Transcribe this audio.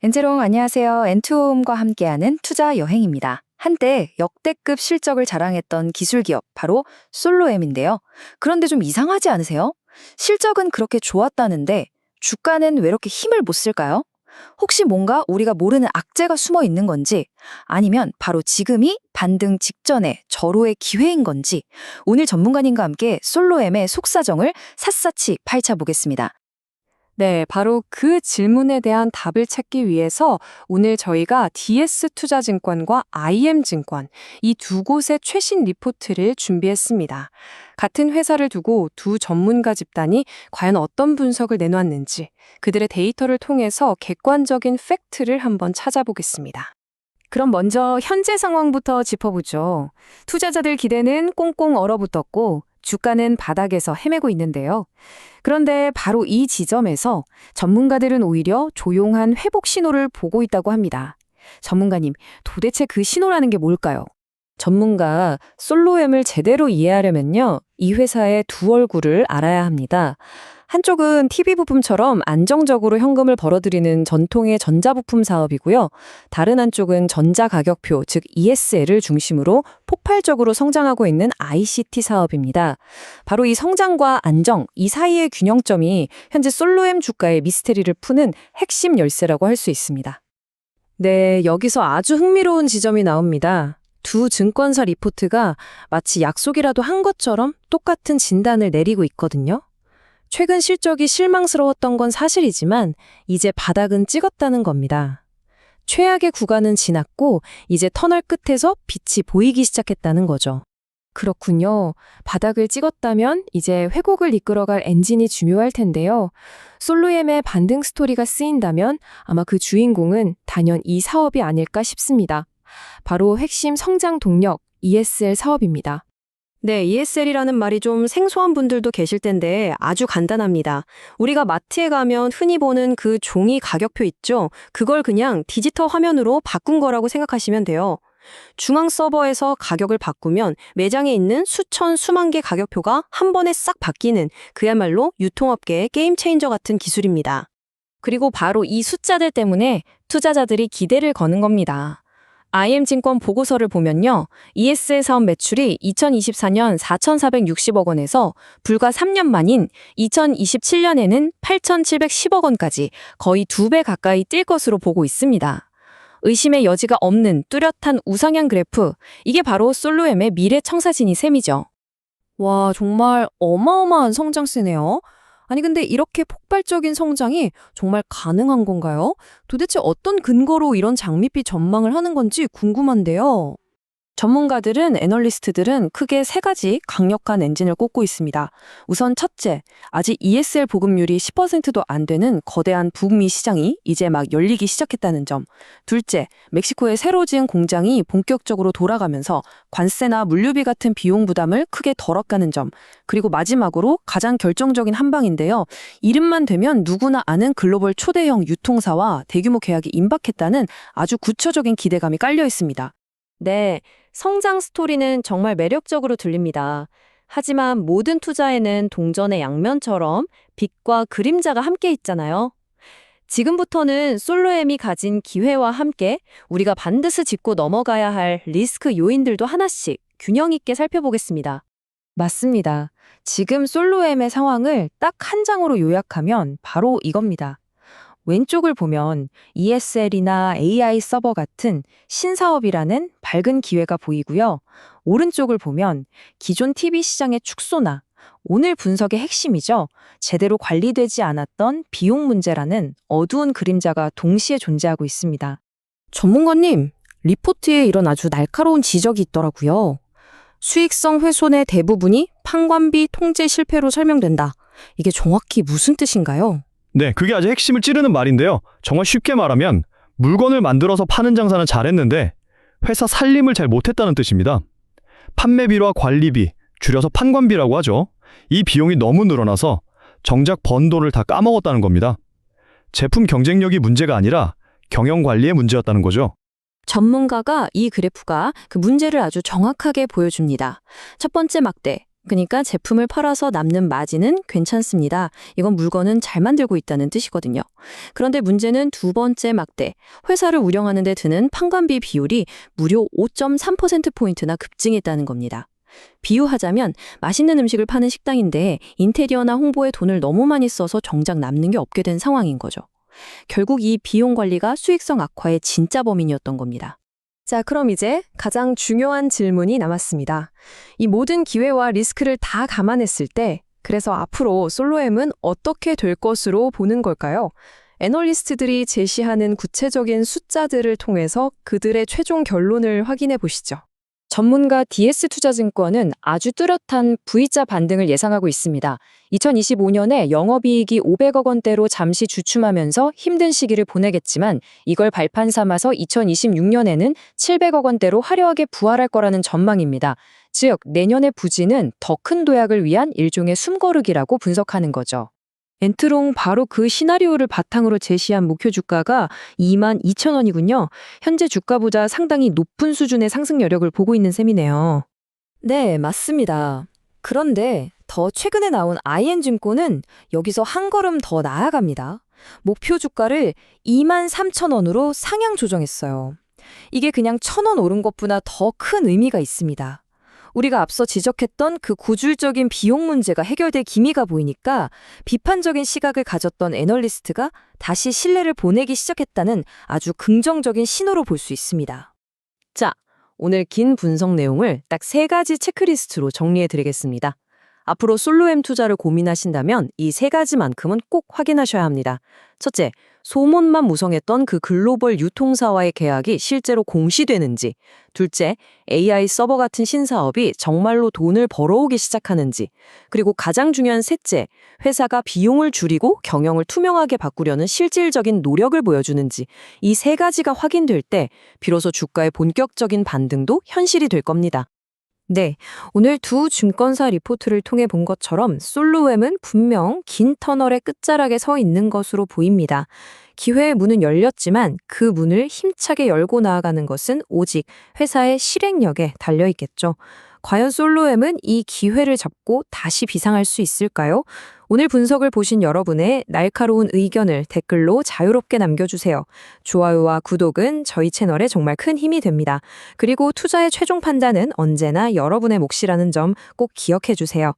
엔제롱 안녕하세요. 엔투홈과 함께하는 투자 여행입니다. 한때 역대급 실적을 자랑했던 기술기업 바로 솔로엠인데요. 그런데 좀 이상하지 않으세요? 실적은 그렇게 좋았다는데 주가는 왜 이렇게 힘을 못 쓸까요? 혹시 뭔가 우리가 모르는 악재가 숨어 있는 건지 아니면 바로 지금이 반등 직전의 절호의 기회인 건지 오늘 전문가님과 함께 솔로엠의 속사정을 샅샅이 파헤쳐보겠습니다. 네, 바로 그 질문에 대한 답을 찾기 위해서 오늘 저희가 DS투자증권과 IM증권 이 두 곳의 최신 리포트를 준비했습니다. 같은 회사를 두고 두 전문가 집단이 과연 어떤 분석을 내놓았는지 그들의 데이터를 통해서 객관적인 팩트를 한번 찾아보겠습니다. 그럼 먼저 현재 상황부터 짚어보죠. 투자자들 기대는 꽁꽁 얼어붙었고 주가는 바닥에서 헤매고 있는데요. 그런데 바로 이 지점에서 전문가들은 오히려 조용한 회복 신호를 보고 있다고 합니다. 전문가님, 도대체 그 신호라는 게 뭘까요? 전문가 솔로엠을 제대로 이해하려면요, 이 회사의 두 얼굴을 알아야 합니다. 한쪽은 TV 부품처럼 안정적으로 현금을 벌어들이는 전통의 전자부품 사업이고요. 다른 한쪽은 전자가격표, 즉 ESL을 중심으로 폭발적으로 성장하고 있는 ICT 사업입니다. 바로 이 성장과 안정, 이 사이의 균형점이 현재 솔로엠 주가의 미스테리를 푸는 핵심 열쇠라고 할 수 있습니다. 네, 여기서 아주 흥미로운 지점이 나옵니다. 두 증권사 리포트가 마치 약속이라도 한 것처럼 똑같은 진단을 내리고 있거든요. 최근 실적이 실망스러웠던 건 사실이지만 이제 바닥은 찍었다는 겁니다. 최악의 구간은 지났고 이제 터널 끝에서 빛이 보이기 시작했다는 거죠. 그렇군요. 바닥을 찍었다면 이제 회복을 이끌어갈 엔진이 중요할 텐데요. 솔로엠의 반등 스토리가 쓰인다면 아마 그 주인공은 단연 이 사업이 아닐까 싶습니다. 바로 핵심 성장 동력 ESL 사업입니다. 네, ESL이라는 말이 좀 생소한 분들도 계실 텐데 아주 간단합니다. 우리가 마트에 가면 흔히 보는 그 종이 가격표 있죠? 그걸 그냥 디지털 화면으로 바꾼 거라고 생각하시면 돼요. 중앙 서버에서 가격을 바꾸면 매장에 있는 수천, 수만 개 가격표가 한 번에 싹 바뀌는 그야말로 유통업계의 게임 체인저 같은 기술입니다. 그리고 바로 이 숫자들 때문에 투자자들이 기대를 거는 겁니다. IM증권 보고서를 보면요. ESL 사업 매출이 2024년 4,460억 원에서 불과 3년 만인 2027년에는 8,710억 원까지 거의 2배 가까이 뛸 것으로 보고 있습니다. 의심의 여지가 없는 뚜렷한 우상향 그래프, 이게 바로 솔로엠의 미래 청사진이 셈이죠. 와, 정말 어마어마한 성장세네요. 아니 근데 이렇게 폭발적인 성장이 정말 가능한 건가요? 도대체 어떤 근거로 이런 장밋빛 전망을 하는 건지 궁금한데요. 전문가들은, 애널리스트들은 크게 세 가지 강력한 엔진을 꼽고 있습니다. 우선 첫째, 아직 ESL 보급률이 10%도 안 되는 거대한 북미 시장이 이제 막 열리기 시작했다는 점. 둘째, 멕시코의 새로 지은 공장이 본격적으로 돌아가면서 관세나 물류비 같은 비용 부담을 크게 덜어가는 점. 그리고 마지막으로 가장 결정적인 한 방인데요. 이름만 되면 누구나 아는 글로벌 초대형 유통사와 대규모 계약이 임박했다는 아주 구체적인 기대감이 깔려 있습니다. 네, 성장 스토리는 정말 매력적으로 들립니다. 하지만 모든 투자에는 동전의 양면처럼 빛과 그림자가 함께 있잖아요. 지금부터는 솔로엠이 가진 기회와 함께 우리가 반드시 짚고 넘어가야 할 리스크 요인들도 하나씩 균형 있게 살펴보겠습니다. 맞습니다. 지금 솔로엠의 상황을 딱 한 장으로 요약하면 바로 이겁니다. 왼쪽을 보면 ESL이나 AI 서버 같은 신사업이라는 밝은 기회가 보이고요. 오른쪽을 보면 기존 TV 시장의 축소나 오늘 분석의 핵심이죠. 제대로 관리되지 않았던 비용 문제라는 어두운 그림자가 동시에 존재하고 있습니다. 전문가님, 리포트에 이런 아주 날카로운 지적이 있더라고요. 수익성 훼손의 대부분이 판관비 통제 실패로 설명된다. 이게 정확히 무슨 뜻인가요? 네, 그게 아주 핵심을 찌르는 말인데요. 정말 쉽게 말하면 물건을 만들어서 파는 장사는 잘했는데 회사 살림을 잘 못했다는 뜻입니다. 판매비와 관리비, 줄여서 판관비라고 하죠. 이 비용이 너무 늘어나서 정작 번 돈을 다 까먹었다는 겁니다. 제품 경쟁력이 문제가 아니라 경영 관리의 문제였다는 거죠. 전문가가 이 그래프가 그 문제를 아주 정확하게 보여줍니다. 첫 번째 막대, 그러니까 제품을 팔아서 남는 마진은 괜찮습니다. 이건 물건은 잘 만들고 있다는 뜻이거든요. 그런데 문제는 두 번째 막대, 회사를 운영하는 데 드는 판관비 비율이 무려 5.3%포인트나 급증했다는 겁니다. 비유하자면 맛있는 음식을 파는 식당인데 인테리어나 홍보에 돈을 너무 많이 써서 정작 남는 게 없게 된 상황인 거죠. 결국 이 비용 관리가 수익성 악화의 진짜 범인이었던 겁니다. 자, 그럼 이제 가장 중요한 질문이 남았습니다. 이 모든 기회와 리스크를 다 감안했을 때, 그래서 앞으로 솔로엠은 어떻게 될 것으로 보는 걸까요? 애널리스트들이 제시하는 구체적인 숫자들을 통해서 그들의 최종 결론을 확인해 보시죠. 전문가 DS투자증권은 아주 뚜렷한 V자 반등을 예상하고 있습니다. 2025년에 영업이익이 500억 원대로 잠시 주춤하면서 힘든 시기를 보내겠지만 이걸 발판 삼아서 2026년에는 700억 원대로 화려하게 부활할 거라는 전망입니다. 즉, 내년의 부진은 더 큰 도약을 위한 일종의 숨고르기라고 분석하는 거죠. 엔트롱 바로 그 시나리오를 바탕으로 제시한 목표 주가가 22,000원이군요. 현재 주가보다 상당히 높은 수준의 상승 여력을 보고 있는 셈이네요. 네, 맞습니다. 그런데 더 최근에 나온 IN증권은 여기서 한 걸음 더 나아갑니다. 목표 주가를 23,000원으로 상향 조정했어요. 이게 그냥 1,000원 오른 것보다 더 큰 의미가 있습니다. 우리가 앞서 지적했던 그 구줄적인 비용 문제가 해결될 기미가 보이니까 비판적인 시각을 가졌던 애널리스트가 다시 신뢰를 보내기 시작했다는 아주 긍정적인 신호로 볼 수 있습니다. 자, 오늘 긴 분석 내용을 딱 3가지 체크리스트로 정리해 드리겠습니다. 앞으로 솔로엠 투자를 고민하신다면 이 3가지만큼은 꼭 확인하셔야 합니다. 첫째, 소문만 무성했던 그 글로벌 유통사와의 계약이 실제로 공시되는지. 둘째, AI 서버 같은 신사업이 정말로 돈을 벌어오기 시작하는지. 그리고 가장 중요한 셋째, 회사가 비용을 줄이고 경영을 투명하게 바꾸려는 실질적인 노력을 보여주는지. 이 3가지가 확인될 때 비로소 주가의 본격적인 반등도 현실이 될 겁니다. 네, 오늘 두 증권사 리포트를 통해 본 것처럼 솔로엠은 분명 긴 터널의 끝자락에 서 있는 것으로 보입니다. 기회의 문은 열렸지만 그 문을 힘차게 열고 나아가는 것은 오직 회사의 실행력에 달려 있겠죠. 과연 솔로엠은 이 기회를 잡고 다시 비상할 수 있을까요? 오늘 분석을 보신 여러분의 날카로운 의견을 댓글로 자유롭게 남겨주세요. 좋아요와 구독은 저희 채널에 정말 큰 힘이 됩니다. 그리고 투자의 최종 판단은 언제나 여러분의 몫이라는 점 꼭 기억해 주세요.